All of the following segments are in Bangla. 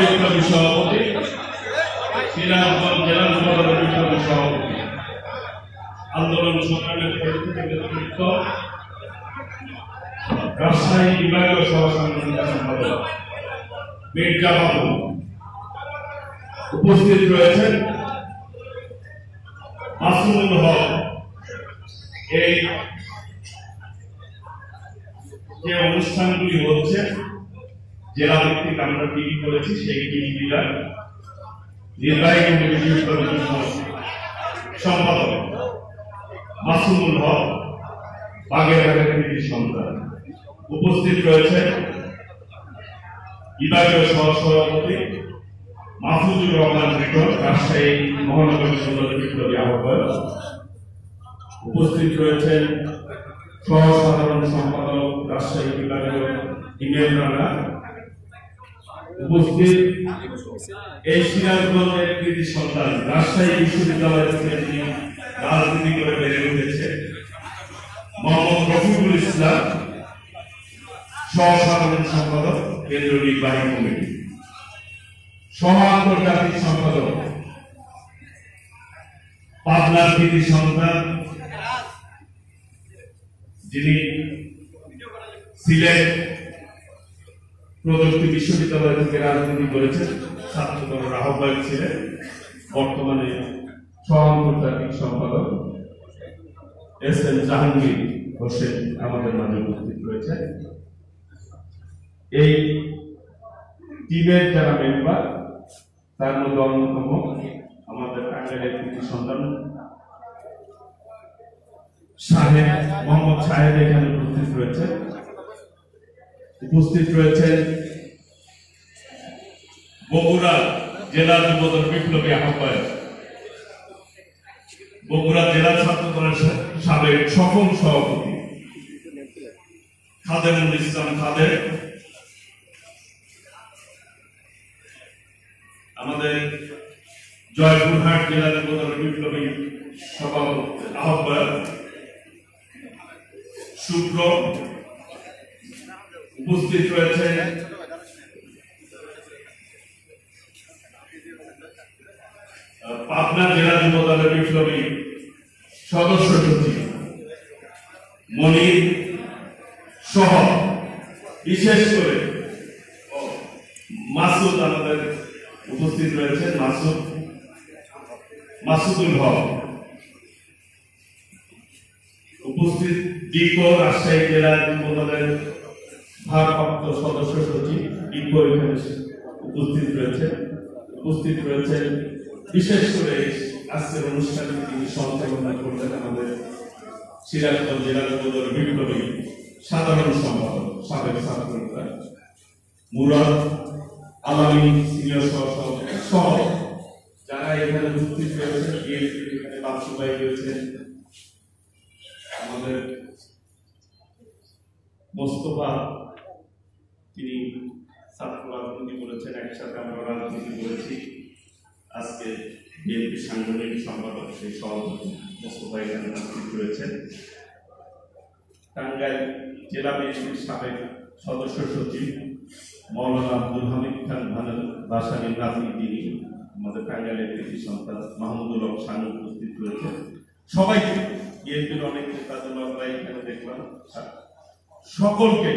বিপ্লবী সভাপতি, সিরাজগঞ্জ জেলা যুবদলের বিপ্লবী সভাপতি, আন্দোলন সংগ্রামের নেতৃত্ব, রাজশাহী বিভাগীয় সহসাংগঠনিক সম্পাদক মির্জা বাবু উপস্থিত রয়েছেন। মাসুমুল হক, এই যে অনুষ্ঠানগুলি হচ্ছে জেলা ভিত্তিক আমরা টিভি করেছি, সেই টিভিটা নির্বাহী কমিটির সম্পাদক মাসুমুল হক, বাগেরহাটের কৃতি সন্তান। উপস্থিত রয়েছে বিভাগীয় সহসভাপতি মাহফুজুর রহমান রিটন, রাজশাহী মহানগর যুবদলের বিপ্লবী আহ্বায়ক। উপস্থিত রয়েছেন সহসাধারণ সম্পাদক রাজশাহী বিভাগীয় ইমেল রানা। উপস্থিত এই সিরাজগঞ্জের কৃতি সন্তান, রাজশাহী বিশ্ববিদ্যালয় থেকে তিনি রাজনীতি করে বেড়ে উঠেছে, মোহাম্মদ রফিকুল ইসলাম, সহসাধারণ সম্পাদক কেন্দ্রীয় নির্বাহী কমিটি। সহ আন্তর্জাতিক সম্পাদক পাবনার কৃতি সন্তান, যিনি সিলেট প্রযুক্তি বিশ্ববিদ্যালয় থেকে রাজনীতি করেছেন, ছাত্রদলের আহ্বায়ক ছিলেন, বর্তমানে সহ আন্তর্জাতিক সম্পাদক এস এম জাহাঙ্গীর হোসেন আমাদের মাঝে উপস্থিত রয়েছে। এই টিমের যারা মেম্বার, তার মধ্যে অন্যতম আমাদের টাঙ্গাইলের কৃতি সন্তান শাহেদ, মোহাম্মদ শাহেদ এখানে উপস্থিত রয়েছে। উপস্থিত রয়েছেন বগুড়া জেলা যুবদল বিপ্লবী আহ্বায়ক, বগুড়া জেলা ছাত্র দলের সাবেক সফল সভাপতি খাদেমুল ইসলাম খাদের, আমাদের জয়পুরহাট জেলা যুবদল বিপ্লবী সভাপতি আহ্বায়ক শুক্র। উপস্থিত রয়েছে পাবনা জেলা যুবদলের বিপ্লবী সদস্য সচিব মনির সহ বিশেষ করে মাসুদ, আমাদের উপস্থিত রয়েছে মাসুদুল হক। উপস্থিত ডিকো রাজশাহী জেলা যুবদলের ভারপ্রাপ্ত সদস্য সচিব ডিকো এখানে উপস্থিত রয়েছে। উপস্থিত রয়েছেন বিশেষ করে আজকের অনুষ্ঠানে তিনি সঞ্চালনা করলেন আমাদের সিরাজগঞ্জ জেলা যুবদলের বিপ্লবী সাধারণ সম্পাদক সাবেক ছাত্রনেতা মুরাদ আলামী সিনিয়র সহ যারা এখানে উপস্থিত রয়েছেন। এখানে বাচ্চু ভাই রয়েছেন, আমাদের মোস্তফা, তিনি ছাত্র রাজনীতি করেছেন, একসাথে আমরা রাজনীতি করেছি। আজকে বিএনপি সাংগঠনিক সম্পাদক সেই সভাপতি মোস্তফা এখানে উপস্থিত রয়েছেন। টাঙ্গাইল জেলা বিএনপির সাবেক সদস্য সচিব মৌলানা আব্দুল হামিদ খান ভাসানীর নাতি, তিনি আমাদের টাঙ্গাইলের কৃতি সন্তান মাহমুদুল হক শানু উপস্থিত রয়েছে। সবাইকে বিএনপির অনেক নেতাদের আমরা এখানে দেখলাম। সকলকে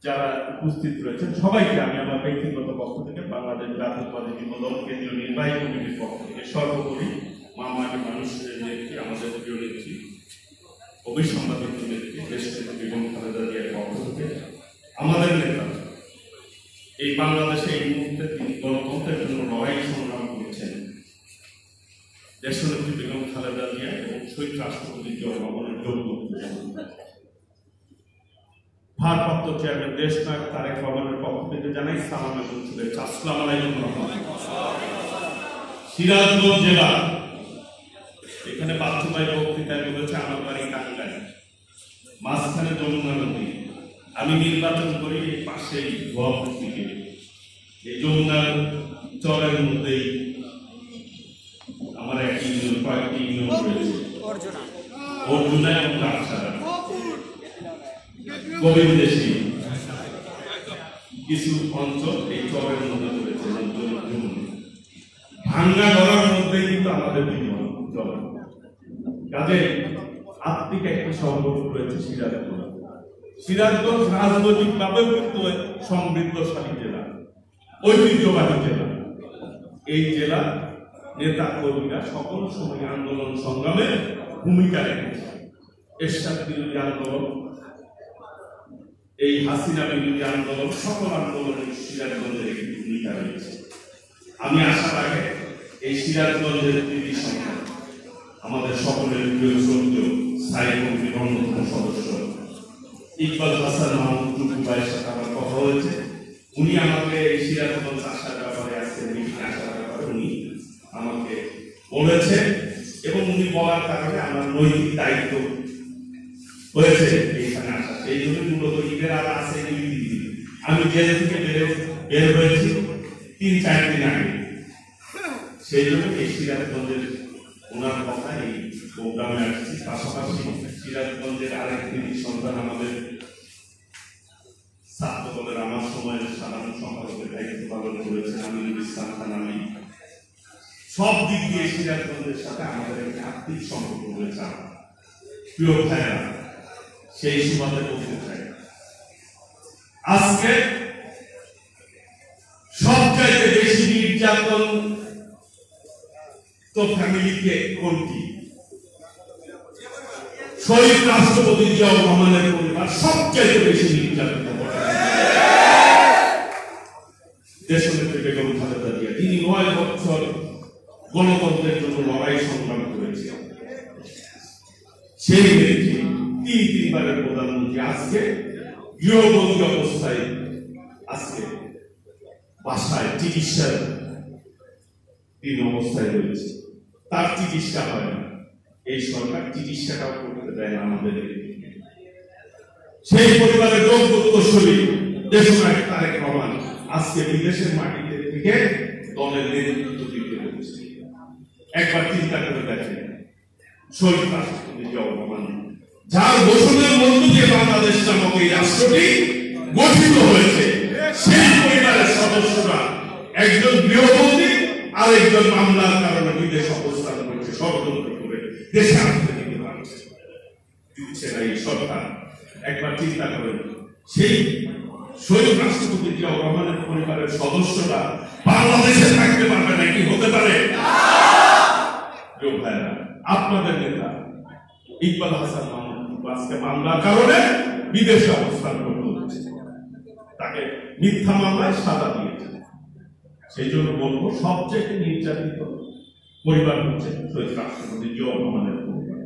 যারা উপস্থিত রয়েছেন সবাইকে আমি আমার ব্যক্তিগত পক্ষ থেকে বাংলাদেশ জাতীয়তাবাদী যুবদল কেন্দ্রীয় নির্বাহী কমিটির পক্ষ থেকে সর্বোপরি মামাটি মানুষের নেত্রী, আমাদের প্রিয় নেত্রী, অবিসম্বাদিত নেত্রী দেশনেত্রী বেগম খালেদা জিয়ার পক্ষ থেকে, আমাদের নেতা এই বাংলাদেশে এই মুহূর্তে তিনি গণতন্ত্রের জন্য লড়াই সংগ্রাম করছেন, দেশনেত্রী বেগম খালেদা জিয়া এবং শহীদ রাষ্ট্রপতি জিয়াউর রহমানের যোগ্য ভারপ্রাপ্ত চেয়ারম্যান দেশ নায়ক তারেক রহমানের পক্ষ থেকে জানাই সালাম এবং শুভেচ্ছা। আসসালামু আলাইকুম। সিরাজগঞ্জ জেলা, এখানে বাচ্চু ভাই বক্তৃতায় বলেছে আমার বাড়ি টাঙ্গাইল, মাঝখানে যমুনা নদী। আমি নির্বাচন করি এই পাশেই গোয়াপুর থেকে, এই যমুনার চরের মধ্যেই আমার এক ইউনিয়ন, কয়েকটি ইউনিয়ন রয়েছে, অর্জুনা এবং কাকসারা, গোবিন্দেশী, কিছু অঞ্চল এই চরের মধ্যে রয়েছে, ভাঙ্গা ঘরের মধ্যে কিন্তু আমাদের জীবন চলে। কাজে আত্মিক একটি সম্পর্ক রয়েছে সিরাজগঞ্জ। সিরাজগঞ্জ রাজনৈতিকভাবেও কিন্তু সমৃদ্ধশালী জেলা, ঐতিহ্যবাহী জেলা। এই জেলা নেতা কর্মীরা সকল সময় আন্দোলন সংগ্রামে ভূমিকা রেখেছে। এরশাদ বিরোধী আন্দোলন, এই হাসিনা বিরোধী আন্দোলন, সকল আন্দোলনে সিরাজগঞ্জের একটি ভূমিকা রয়েছে। আমি আশা রাখি এই সিরাজগঞ্জের কৃতি সন্তান আমাদের সকলের প্রিয় শ্রদ্ধেয় স্থায়ী কমিটির অন্যতম সদস্য ইকবাল হাসান মাহমুদ টুকু ভাইয়ের সাথে আমার কথা হয়েছে। উনি আমাকে এই সিরাজগঞ্জ আসার ব্যাপারে, আজকে মিটিংয়ে আসার ব্যাপারে উনি আমাকে বলেছে এবং উনি বলার কারণে আমার নৈতিক দায়িত্ব হয়েছে এইখানে আসা। সেই জন্য মূলত ঈদের আর আছে আমি জেল থেকে বের হয়েছি 3-4 দিন আগে। সেই জন্য এই সিরাজগঞ্জের ওনার কথা এই প্রোগ্রামে আসছি। পাশাপাশি সিরাজগঞ্জের আরেকটি সন্তান আমাদের ছাত্র দলের আমার সময়ের সাধারণ সম্পাদকের দায়িত্ব পালন করেছেন আমিনুল ইসলাম খান। আমি সব দিক দিয়ে সিরাজগঞ্জের সাথে আমাদের একটি আত্মিক সম্পর্ক রয়েছে। প্রিয় ভাইরা, সেই সুবাদে বলতে চাই আজকে সবচাইতে বেশি নির্যাতন তো ফ্যামিলিকে কোনটি? শহীদ রাষ্ট্রপতি জিয়াউর রহমানের পরিবার সবচাইতে বেশি নির্যাতিত। দেশনেত্রী বেগম খালেদা জিয়া, তিনি 9 বছর গণতন্ত্রের জন্য লড়াই সংগ্রাম করেছেন। সেই নেত্রী 3-3বারের প্রধানমন্ত্রী আজকে গৃহবন্দী অবস্থায়, আজকে বাসায় চিকিৎসার অবস্থায় রয়েছে। তার চিকিৎসা হয় না, এই সরকার চিকিৎসাটাও করতে দেয় না আমাদের। সেই পরিবারের যোগ্যশলী দেশনায়ক তারেক রহমান আজকে বিদেশের মাটিতে থেকে দলের নেতৃত্ব দিতে হচ্ছে। একবার চিন্তা করে দেখেন, শহীদ রাষ্ট্রপতি জিয়াউর রহমান, যার ঘোষণার মধ্য দিয়ে বাংলাদেশ নামক এই রাষ্ট্রটি গঠিত হয়েছে, সেই পরিবারের সদস্যরা একজন গৃহবন্দী আর একজন মামলার কারণে বিদেশ অবস্থান করছে, ষড়যন্ত্র করে দেশে আসতে দিচ্ছে না এই সরকার। একবার চিন্তা করেন, সেই শহীদ রাষ্ট্রপতি জিয়াউর রহমানের পরিবারের সদস্যরা বাংলাদেশে থাকতে পারবে না, কি হতে পারে? আপনাদের নেতা ইকবাল হাসান মাহমুদ আজকে মামলার কারণে বিদেশে অবস্থান করতে হচ্ছে, তাকে মিথ্যা মামলায় সাজা দিয়েছে। সেই জন্য বলবো, সবচেয়ে নির্যাতিত পরিবার হচ্ছে শহীদ রাষ্ট্রপতি জিয়াউর রহমানের পরিবার।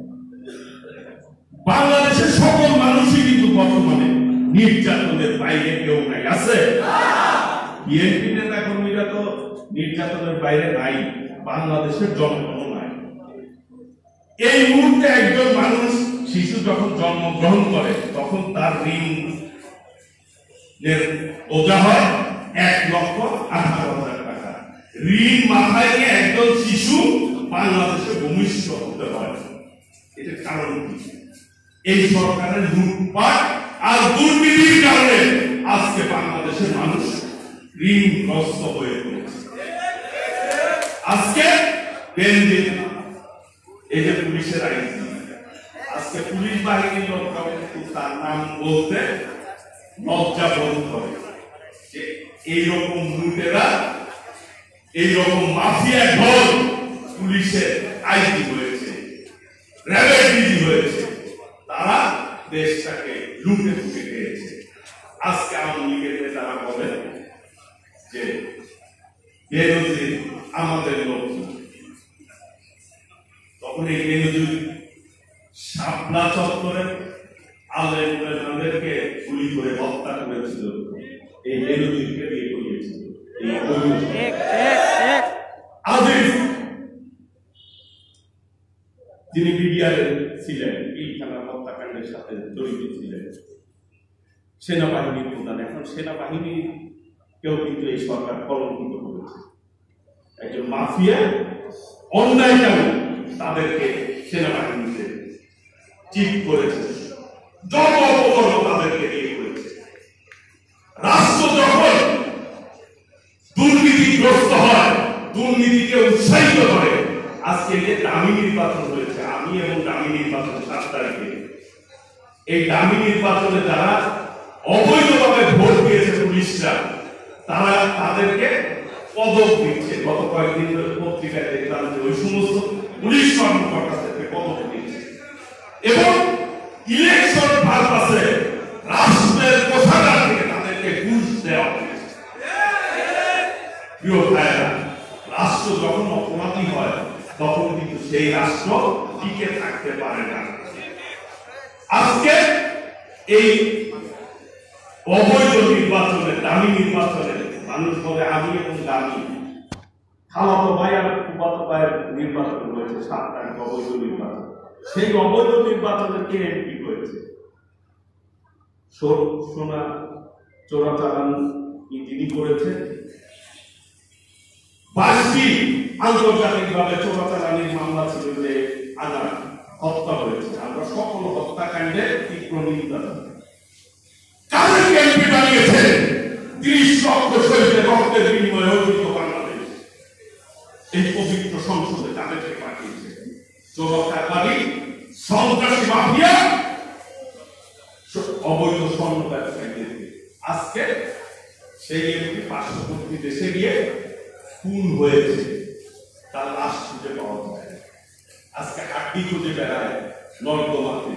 বাংলাদেশের সকল মানুষই কিন্তু বর্তমানে নির্যাতনের বাইরে কেউ নাই, আছে? বিএনপি নেতা কর্মীরা তো নির্যাতনের বাইরে নাই, বাংলাদেশের জনগণ নাই। এই মুহূর্তে একজন মানুষ, শিশু যখন জন্মগ্রহণ করে তখন তার ঋণ বোঝা হয় 1,18,000 টাকা। ঋণ মাথায় নিয়ে একজন শিশু বাংলাদেশে ভূমিষ্ঠ হতে পারে। এটার কারণ কি? এই সরকারের লুটপাট আর দুর্নীতির কারণে আজকে বাংলাদেশের মানুষ ঋণগ্রস্ত হয়ে পড়েছে। আজকে এই যে পুলিশের আইন, আজকে পুলিশ বাহিনীর লোকরাও কিন্তু তার নাম বলতে লজ্জা বোধ করে যে এইরকম লুটেরা, এইরকম মাফিয়া ঢল পুলিশের আইজি হয়েছে, র্যাবের ডিজি হয়েছে, তারা দেশটাকে লুটে ফুটে খেয়েছে। আজকে আওয়ামী লীগের নেতারা বলে যে বেনজির আমাদের লোক, তখন এই বেনজির শাপলা চত্বরে আলেমদেরকে গুলি করে হত্যা করেছিল, এই বেনজিরকে বিয়ে করিয়েছিল। আজিজ, যিনি বিডিআর ছিলেন, পিলখানা হত্যাকাণ্ডের সাথে জড়িত ছিলেন, সেনাবাহিনীর প্রধান, এখন সেনাবাহিনী কেউ কিন্তু এই সরকার কলঙ্কিত করেছে। একজন মাফিয়া অন্যায়কারী তাদেরকে সেনাবাহিনীতে চিফ করেছে, যত অপকর্ম তাদেরকে দিয়ে করেছে। রাষ্ট্র যখন দুর্নীতিকে উৎসাহিত করে আজকে যে দামি নির্বাচন হয়েছে, আমি এবং দামি নির্বাচন 7 তারিখে, এই দামি নির্বাচনে যারা অবৈধভাবে ভোট দিয়েছে পুলিশরা, তারা তাদেরকে পদক দিচ্ছে। গত কয়েকদিন ধরে পত্রিকায় দেখলাম যে ওই সমস্ত পুলিশ কর্মকর্তাদেরকে পদক দিচ্ছে এবং ইলেকশন পারপাসে রাষ্ট্রের কোষাগার থেকে তাদেরকে ঘুষ দেওয়া হয়েছে। প্রিয় ভাইয়েরা, রাষ্ট্র যখন অপরাধী হয় তখন কিন্তু সেই রাষ্ট্র টিকে থাকতে পারে না। আজকে এই অবৈধ নির্বাচনে, দামি নির্বাচনে মানুষ বলে আমি এবং দামি, খালাতো ভাই আর ফুফাতো ভাইয়ের নির্বাচন হয়েছে 7 তারিখ, অবৈধ নির্বাচন। সেই অবৈধ নির্বাচনের কে এমপি হয়েছে? সোনা চোরাচালান তিনি করেছেন। 22টি আন্তর্জাতিকভাবে চোরাচালানির মামলা ছিল যে আনা হত্যা হয়েছে। আমরা সকল হত্যাকাণ্ডের তীব্র নিন্দা জানাই। কাদেরকে এমপি বানিয়েছেন? 30 লক্ষ শহীদের রক্তের বিনিময়ে অর্জিত বাংলাদেশ। এই পবিত্র সংসদে তাদেরকে পাঠিয়েছে চোরাচালানি, সন্ত্রাসী মাফিয়া, অবৈধ স্বর্ণ ব্যবসায়ীদেরকে। আজকে সেই এমপি পার্শ্ববর্তী দেশে গিয়ে খুন হয়েছে, তার লাশ খুঁজে পাওয়া যায়। আজকে হাড্ডি খুঁজে বেড়ায় নর্দমাতে,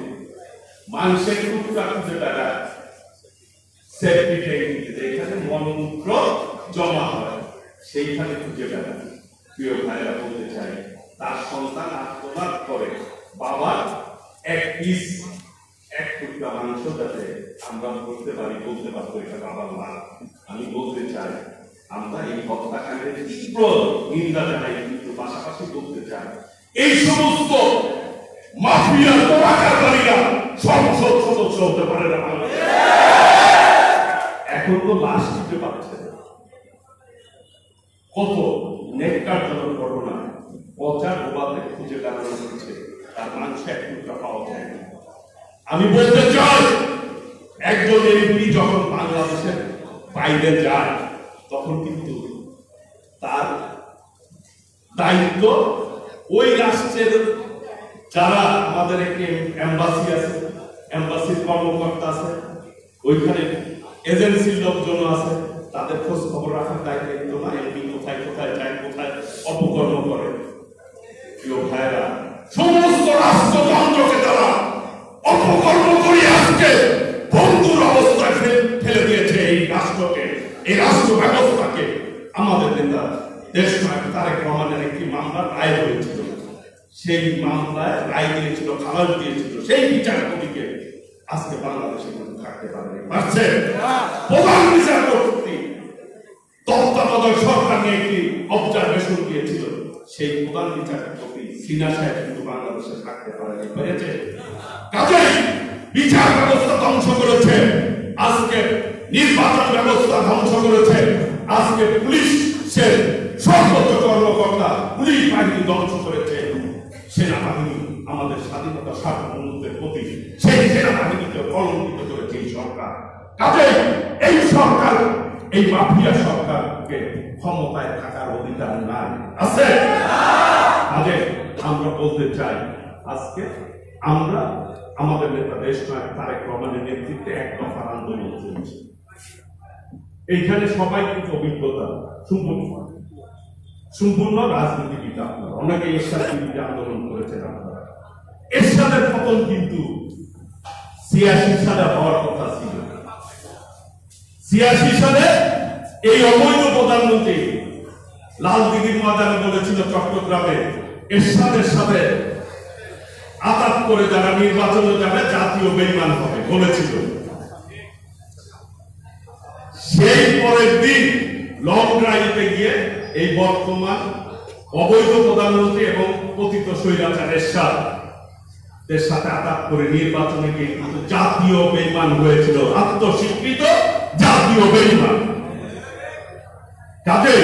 মাংসের টুকরা খুঁজে বেড়ায় সেফটি ট্যাঙ্কিতে, এখানে মলমূত্র জমা হয়, সেইখানে খুঁজে বেড়ায়। প্রিয় ভাইরা, বলতে চাই, তার সন্তান আত্মনাদ করে বাবার এক পিস, এক টুকরা মাংস যাতে আমরা বলতে পারি, বলতে পারবো এটা বাবার মা। আমি বলতে চাই, আমরা এই হত্যাকাণ্ডের তীব্র নিন্দা জানাই, কিন্তু পাশাপাশি বলতে চাই এই সমস্ত মাফিয়া তোলাকারীরা সংসদ সদস্য হতে পারে না। এখন তো লাশ দিতে পারছে না। কত নেককারজনক ঘটনা, পচা গোবাতে খুঁজে বেড়ানো হচ্ছে, তার মাংস এক টুকরা পাওয়া যায় না। আমি বলতে চাই, একজন এমপি যখন বাংলাদেশের বাইরে যায় তখন কিন্তু তার দায়িত্ব ওই রাষ্ট্রের যারা আমাদের একটি এম্বাসি আছে, এম্বাসির কর্মকর্তা আছে, ওইখানে এজেন্সির লোকজন আছে, তাদের খোঁজ খবর রাখার দায়িত্ব না। এমপি কোথায় কোথায় যায়, কোথায় অপকর্ম করে। প্রিয় ভাইরা, সমস্ত রাষ্ট্রযন্ত্রকে তারা অপকর্ম করে আজকে বন্ধুর অবস্থায় ফেলে দিয়েছে এই রাষ্ট্রকে, এই রাষ্ট্র ব্যবস্থাকে। আমাদের নেতা দেশনায়ক তারেক রহমানের একটি মামলার রায় হয়েছিল, সেই মামলায় রায় দিয়েছিল, খালাস দিয়েছিল, সেই বিচারপতিকে আজকে বাংলাদেশে থাকতে পারছে। প্রধান বিচারপতি তত্ত্বাবধায়ক সরকার নিয়ে একটি অবজারভেশন দিয়েছিল, সেই প্রধান বিচারপতি সিনহা সাহেব কিন্তু বাংলাদেশে থাকতে পেরেছে। কাজেই বিচার ব্যবস্থা ধ্বংস করেছে, আজকে নির্বাচন ব্যবস্থা ধ্বংস করেছে, আজকে পুলিশের সর্বোচ্চ কর্মকর্তা পুলিশ বাহিনী ধ্বংস করেছে। সেনাবাহিনী আমাদের স্বাধীনতা সার্বভৌমত্বের প্রতি, সেই সেনাবাহিনীকে কলঙ্কিত করেছে এই সরকার। কাজেই এই সরকার, এই মাফিয়া সরকারকে ক্ষমতায় থাকার অধিকার নাই, আছে। কাজে আমরা বলতে চাই, আজকে আমরা আমাদের নেতা দেশনায়ক তারেক রহমানের নেতৃত্বে এক দফার আন্দোলন চলছে। এইখানে সবাই কিন্তু অভিজ্ঞতা সম্পূর্ণ রাজনীতিবিদ। আপনারা অনেকে এরশাদ বিরোধী আন্দোলন করেছেন। আপনারা এরশাদের পতন কিন্তু ৮৬ সালে হওয়ার কথা ছিল। ৮৬ সালে এই অবৈধ প্রধানমন্ত্রী লালদিঘির ময়দানে বলেছিল চট্টগ্রামে এরশাদের সাথে আতাত করে যারা নির্বাচনে যাবে জাতীয় বেঈমান হবে বলেছিল। সেই পরের দিন লং ড্রাইভে গিয়ে এই বর্তমান অবৈধ প্রধানমন্ত্রী এবং পতিত স্বৈরাচার এরশাদের সাথে আতাত করে নির্বাচনে গিয়ে কিন্তু জাতীয় বেঈমান হয়েছিল, আত্মস্বীকৃত জাতীয় বেঈমান। কাজে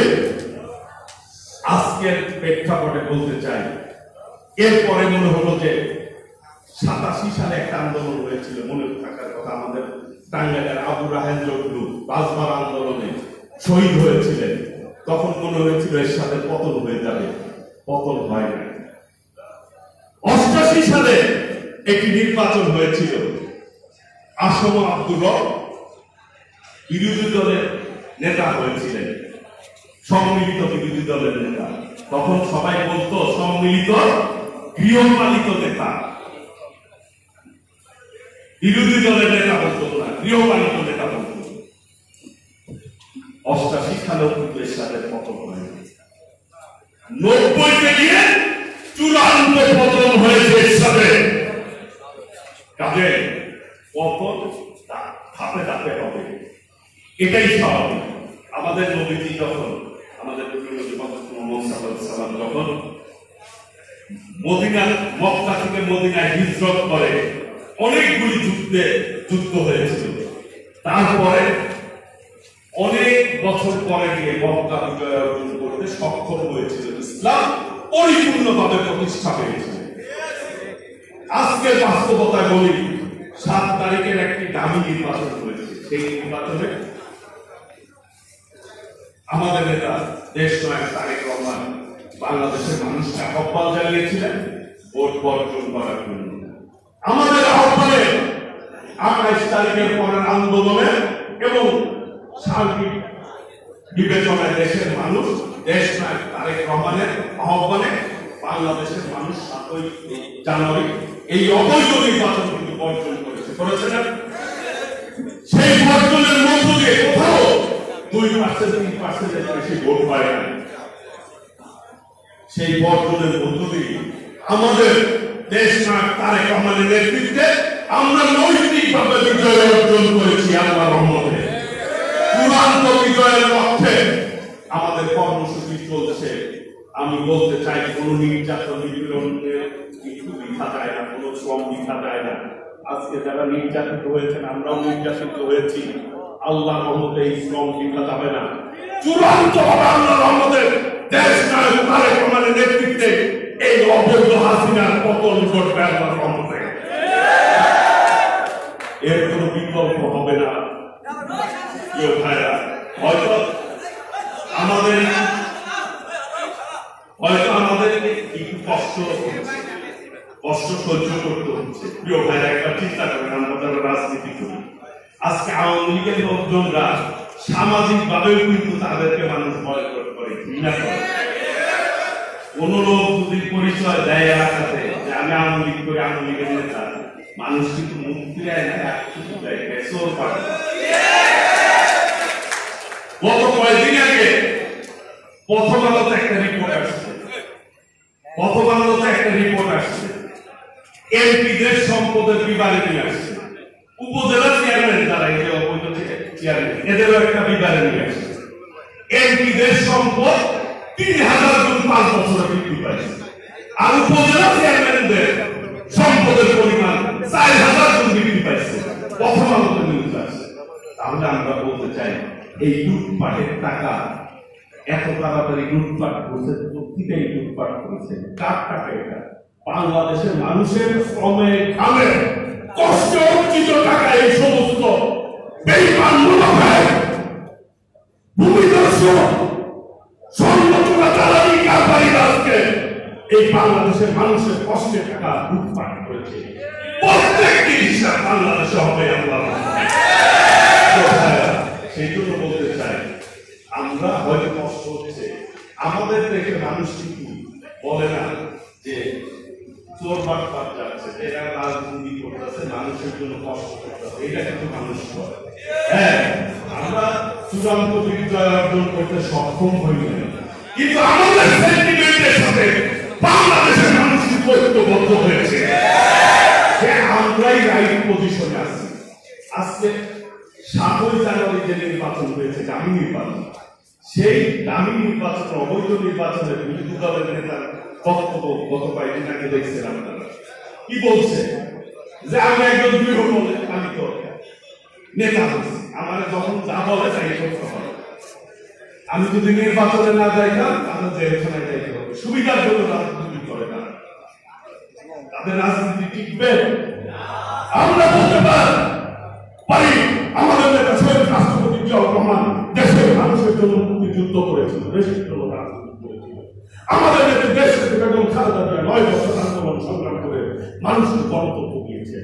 আজকের প্রেক্ষাপটে বলতে চাই, এরপরে মনে হলো যে ৮৭ সালে একটা আন্দোলন হয়েছিল, মনে থাকার কথা, আমাদের টাঙ্গাইলের আবু রাহেল জগলু বাসমার আন্দোলনে শহীদ হয়েছিলেন। তখন মনে হয়েছিল এর সাথে পতন হয়ে যাবে, পতন হয় না। 88 সালে একটি নির্বাচন হয়েছিল, আসম আব্দুর রব বিরোধী দলের নেতা হয়েছিলেন, সম্মিলিত বিরোধী দলের নেতা। তখন সবাই বলতো সম্মিলিত গৃহপালিত নেতা, বিরোধী দলের নেতা বলতো না, গৃহপালিত নেতা বলতো। 88 সালেও কিন্তু এর সাথে পতন হয় না। 90-তে গিয়ে চূড়ান্ত পতন হয়েছে এর সাথে। কাজে পতন ধাপে ধাপে হবে, এটাই স্বাভাবিক। আমাদের নবীজি যখন, আমাদের নবী মুহাম্মদ সাল্লাল্লাহু আলাইহি ওয়াসাল্লাম যখন মদিনা, মক্কা থেকে মদিনায় হিজরত করে, অনেকগুলি যুদ্ধ হয়েছিল। তারপরে অনেক বছর পরে গিয়ে মক্কা বিজয় অর্জন করতে সক্ষম হয়েছিল, ইসলাম পরিপূর্ণভাবে প্রতিষ্ঠা পেয়েছিল। আজকে বাস্তবতায় বলি, 7 তারিখের একটি দামি নির্বাচন হয়েছে। সেই নির্বাচনে আমাদের নেতা দেশনায়ক তারেক রহমান বাংলাদেশের মানুষকে আহ্বান জানিয়েছিলেন ভোট বর্জন করার জন্য। আমাদের আহ্বানে 28 তারিখের পরের আন্দোলনে এবং সার্বিক বিবেচনায় দেশের মানুষ দেশনায়ক তারেক রহমানের আহ্বানে বাংলাদেশের মানুষ 7 জানুয়ারি এই অবৈধ নির্বাচন কিন্তু বর্জন করেছে না? সেই বর্জনের মধ্য দিয়ে কোথাও 2%-3% বেশি ভোট পায় না। সেই বর্জনের মধ্য দিয়ে আমাদের দেশনায়ক তারেক রহমানের নেতৃত্বে আমরা নৈতিকভাবে বিজয় অর্জন করেছি আল্লাহর রহমতে। চূড়ান্ত বিজয়ের লক্ষ্যে আমাদের কর্মসূচি চলছে। আমি বলতে চাই, কোন নির্যাতন নিপীড়নের কিছু বৃথা যায় না, কোন শ্রম বৃথা যায় না। আজকে যারা নির্যাতিত হয়েছেন, আমরাও নির্যাতিত হয়েছি, আল্লাহর রহমতে এই শ্রম বৃথা যাবে না। চূড়ান্ত ভাবে আল্লাহর রহমতে দেশনায়ক তারেক রহমানের নেতৃত্বে এই অবৈধ হাসিনার পতন ঘটবে আল্লাহর রহমতে। এর কোনো বিকল্প হবে না। প্রিয় ভাইরা, হয়তো আমাদের একটু কষ্ট সহ্য করতে হচ্ছে। প্রিয় ভাইরা, একবার চিন্তা করেন, আমরা যারা রাজনীতি করি, আজকে আওয়ামী লীগের লোকজনরা সামাজিক ভাবেও কিন্তু তাদেরকে মানুষ ভয় করে, ঘৃণা করে। কোন লোক যদি পরিচয় দেয় এলাকাতে যে আমি আওয়ামী লীগ করি, আওয়ামী লীগের নেতা, মানুষ কিন্তু মুখ ফিরায় না, একটু দেয়, বেসর পারে। গত কয়েকদিন আগে প্রথম আলোতে একটা রিপোর্ট আসছে, এমপিদের সম্পদের বিবারে নিয়ে আসছে। উপজেলা চেয়ারম্যান যারা, এই যে অবৈধ চেয়ারম্যান, এদেরও একটা বিবারে নিয়ে আসছে। এমপিদের সম্পদ 3000 গুণ 5 বছরে বৃদ্ধি পাইছে, আর উপজেলা চেয়ারম্যানদের সম্পদের পরিমাণ 4000 গুণ বৃদ্ধি পাইছে। প্রথম আলোতে নিউজ আসছে। তাহলে আমরা বলতে চাই, এই লুটপাটের টাকা এত তাড়াতাড়ি লুটপাট করছে, প্রত্যেকেই লুটপাট করেছে। কার টাকা এটা? বাংলাদেশের মানুষের শ্রমে, ঘামে, কষ্টে অর্জিত টাকা। এই সমস্ত বেঈমান মুনাফিক, ভূমিদস্যু, স্বর্ণচোরা দালালি কারবারিরা আজকে এই বাংলাদেশের মানুষের কষ্টের টাকা লুটপাট করেছে। প্রত্যেকটি হিসাব বাংলাদেশে হবে। আমরা সেই জন্য বলতে চাই, আমরা হয়তো কষ্ট হচ্ছে, আমাদের দেশের মানুষ কিন্তু বলে না যে চোর বাটপাট যাচ্ছে, এরা রাজনীতি করতেছে, মানুষের জন্য কষ্ট করতেছে, এটা কিন্তু মানুষ করে। হ্যাঁ, আমরা চূড়ান্ত বিজয় অর্জন করতে সক্ষম হই না, কিন্তু আমাদের সেন্টিমেন্টের সাথে বাংলাদেশের মানুষ ঐক্যবদ্ধ হয়েছে যে আমরাই রাইট পজিশনে আছি। আজকে 7 জানুয়ারি যে নির্বাচন হয়েছে, দামি নির্বাচন, সেই দামি নির্বাচন, অবৈধ নির্বাচনের বিরোধী দলের নেতার বক্তব্য গত কয়েকদিন আগে দেখছেন আপনারা। কি বলছে? যে আমি একজন গৃহপালিত নেতা হচ্ছি, আমার যখন যা বলে তাই করতে হবে। আমি যদি নির্বাচনে না যাইতাম, তাহলে জেলখানায় যাইতে হবে। সুবিধার জন্য রাজনীতি করে না, তাদের রাজনীতি টিকবে। আমরা বলতে পারি, আমাদের নেতা শহীদ রাষ্ট্রপতি জিয়াউর রহমান দেশের মানুষ মানুষের জন্য মুক্তিযুদ্ধ করেছিল, দেশের জন্য রাজনীতি করেছিল। আমাদের দেশের বেগম খালেদা জিয়া 9 বছর আন্দোলন সংগ্রাম করে মানুষের গণতন্ত্র দিয়েছে।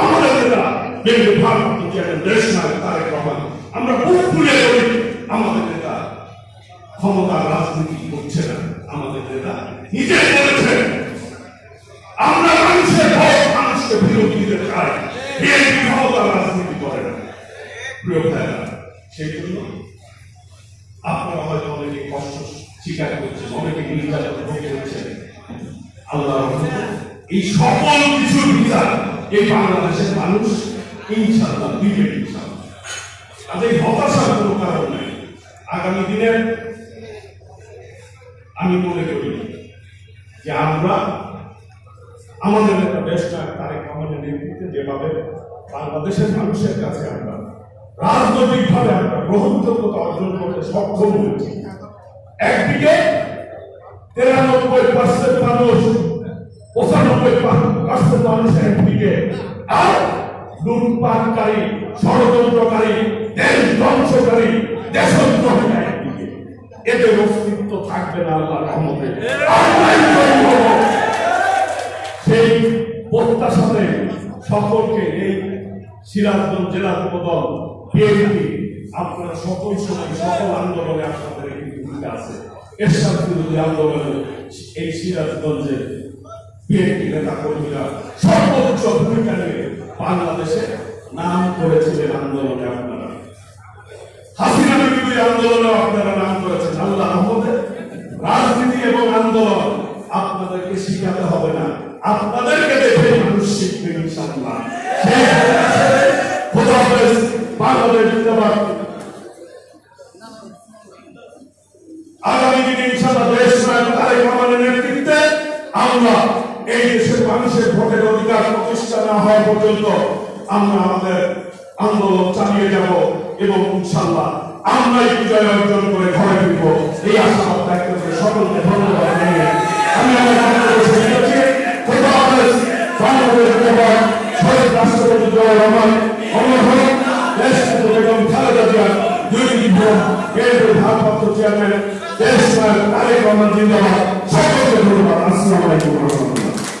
আমাদের নেতা বীর ভারত দেশ নায়ক তারেক রহমান, আমরা বুক খুলে বলি আমাদের নেতা ক্ষমতার রাজনীতি করছে না। আমাদের নেতা নিজে বলেছেন আমরা মানুষের ভোট মানুষকে ফেরত দিতে চাই, বিএনপি ক্ষমতার রাজনীতি করে না। প্রিয় ভাইরা, সেই জন্য আপনারা হয়তো অনেকে কষ্ট স্বীকার করছেন, অনেকে নির্যাতন ভোগ করছেন। আল্লাহ এই সকল কিছুর বিচার এই বাংলাদেশের মানুষ ইনশাআল্লাহ দিবে। ইনশাআল্লাহ তাদের হতাশার কোনো কারণ নাই। আগামী দিনে আমি মনে করি যে আমরা আমাদের একটা দেশ নায়ক তারেক রহমানের নেতৃত্বে যেভাবে বাংলাদেশের মানুষের কাছে আমরা রাজনৈতিকভাবে আমরা গ্রহণযোগ্যতা অর্জন করতে সক্ষম হয়েছি। একদিকে 93% মানুষ, 95% মানুষ একদিকে, আর লুটপাটকারী, ষড়যন্ত্রকারী, দেশ ধ্বংসকারী, দেশদ্রোহী একদিকে। এদের অস্তিত্ব থাকবে না আল্লাহর রহমতে। সেই প্রত্যাশাতে সকলকে এই সিরাজগঞ্জ জেলা যুবদল বিএনপি আপনারা সকল সময় সকল আন্দোলনে আপনাদের একটি ভূমিকা আছে। এরশাদ বিরোধী আন্দোলনে এই সিরাজগঞ্জে বিএনপি নেতা কর্মীরা সর্বোচ্চ ভূমিকা নিয়ে বাংলাদেশে নাম করেছিলেন আন্দোলনে। আপনারা হাসিনা বিরোধী আন্দোলনে আপনারা নাম করেছেন। আল্লাহ রহমতে রাজনীতি এবং আন্দোলন আপনাদেরকে শিখাতে হবে না, আপনাদেরকে দেখে মানুষ শিখবে ইনশাআল্লাহ। খোদা হাফেজ। বাংলাদেশ জিন্দাবাদ। আগামী দিনে ইনশাআল্লাহ দেশ নায়ক তারেক রহমানের নেতৃত্বে আমরা এই দেশের মানুষের ভোটের অধিকার প্রতিষ্ঠা না হওয়া পর্যন্ত আমরা আমাদের আন্দোলন চালিয়ে যাব এবং ইনশাআল্লাহ আমরাই বিজয় অর্জন করে ঘরে ফিরব। এই আশাবাদ ব্যক্ত করে সকলকে ধন্যবাদ জানিয়ে আমি আমার বক্তব্য শেষ করছি। খোদা হাফেজ। বাংলাদেশ জিন্দাবাদ। শহীদ রাষ্ট্রপতি জিয়াউর রহমান অমর হোক। দেশনেত্রী বেগম খালেদা জিয়া, দুই বিএনপির ভারপ্রাপ্ত চেয়ারম্যান দেশ নায়ক তারেক রহমান জিন্দাবাদ। সকলকে ধন্যবাদ। আসসালামু আলাইকুম।